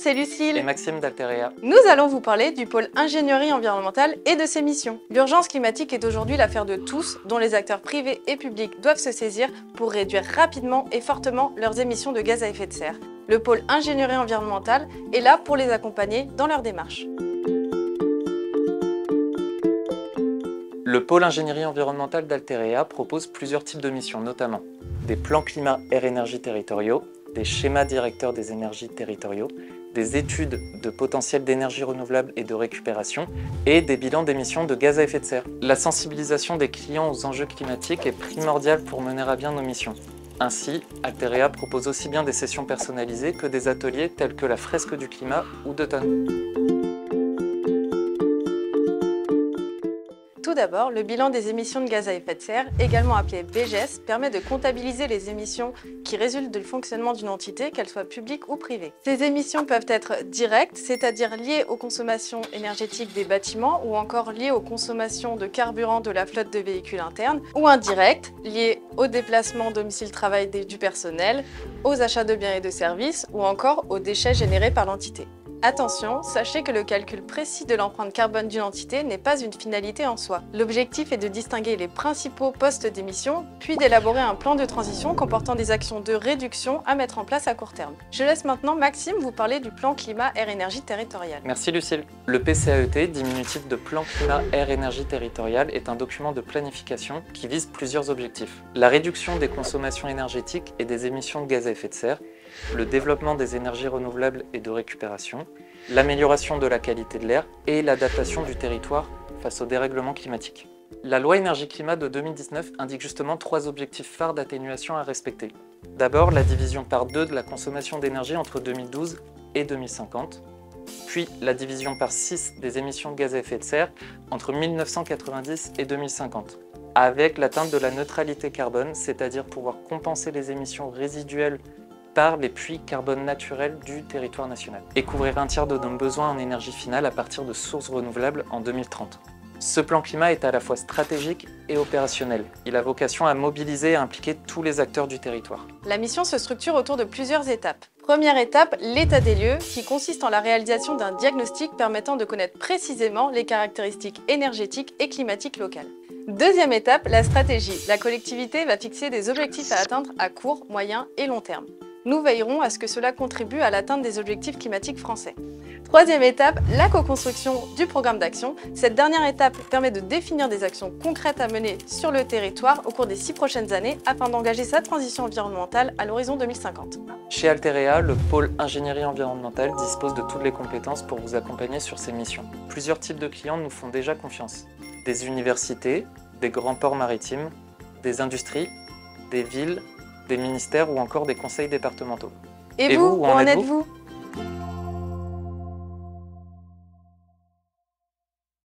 c'est Lucille et Maxime d'Alterea. Nous allons vous parler du pôle ingénierie environnementale et de ses missions. L'urgence climatique est aujourd'hui l'affaire de tous, dont les acteurs privés et publics doivent se saisir pour réduire rapidement et fortement leurs émissions de gaz à effet de serre. Le pôle ingénierie environnementale est là pour les accompagner dans leur démarche. Le pôle ingénierie environnementale d'Alterea propose plusieurs types de missions, notamment des plans climat air énergie territoriaux, des schémas directeurs des énergies territoriaux, des études de potentiel d'énergie renouvelable et de récupération et des bilans d'émissions de gaz à effet de serre. La sensibilisation des clients aux enjeux climatiques est primordiale pour mener à bien nos missions. Ainsi, Alterea propose aussi bien des sessions personnalisées que des ateliers tels que la fresque du climat ou d'automne. Tout d'abord, le bilan des émissions de gaz à effet de serre, également appelé BGES, permet de comptabiliser les émissions qui résultent du fonctionnement d'une entité, qu'elle soit publique ou privée. Ces émissions peuvent être directes, c'est-à-dire liées aux consommations énergétiques des bâtiments ou encore liées aux consommations de carburant de la flotte de véhicules internes, ou indirectes, liées aux déplacements domicile-travail du personnel, aux achats de biens et de services ou encore aux déchets générés par l'entité. Attention, sachez que le calcul précis de l'empreinte carbone d'une entité n'est pas une finalité en soi. L'objectif est de distinguer les principaux postes d'émission, puis d'élaborer un plan de transition comportant des actions de réduction à mettre en place à court terme. Je laisse maintenant Maxime vous parler du plan climat air énergie territorial. Merci Lucille. Le PCAET, diminutif de plan climat air énergie territorial, est un document de planification qui vise plusieurs objectifs. La réduction des consommations énergétiques et des émissions de gaz à effet de serre, le développement des énergies renouvelables et de récupération, l'amélioration de la qualité de l'air et l'adaptation du territoire face au dérèglement climatique. La loi énergie-climat de 2019 indique justement 3 objectifs phares d'atténuation à respecter. D'abord, la division par 2 de la consommation d'énergie entre 2012 et 2050, puis la division par 6 des émissions de gaz à effet de serre entre 1990 et 2050, avec l'atteinte de la neutralité carbone, c'est-à-dire pouvoir compenser les émissions résiduelles par les puits carbone naturels du territoire national et couvrir un tiers de nos besoins en énergie finale à partir de sources renouvelables en 2030. Ce plan climat est à la fois stratégique et opérationnel. Il a vocation à mobiliser et à impliquer tous les acteurs du territoire. La mission se structure autour de plusieurs étapes. Première étape, l'état des lieux, qui consiste en la réalisation d'un diagnostic permettant de connaître précisément les caractéristiques énergétiques et climatiques locales. Deuxième étape, la stratégie. La collectivité va fixer des objectifs à atteindre à court, moyen et long terme. Nous veillerons à ce que cela contribue à l'atteinte des objectifs climatiques français. Troisième étape, la co-construction du programme d'action. Cette dernière étape permet de définir des actions concrètes à mener sur le territoire au cours des 6 prochaines années afin d'engager sa transition environnementale à l'horizon 2050. Chez Alterea, le pôle ingénierie environnementale dispose de toutes les compétences pour vous accompagner sur ces missions. Plusieurs types de clients nous font déjà confiance. Des universités, des grands ports maritimes, des industries, des villes, des ministères ou encore des conseils départementaux. Et vous, où en êtes-vous ?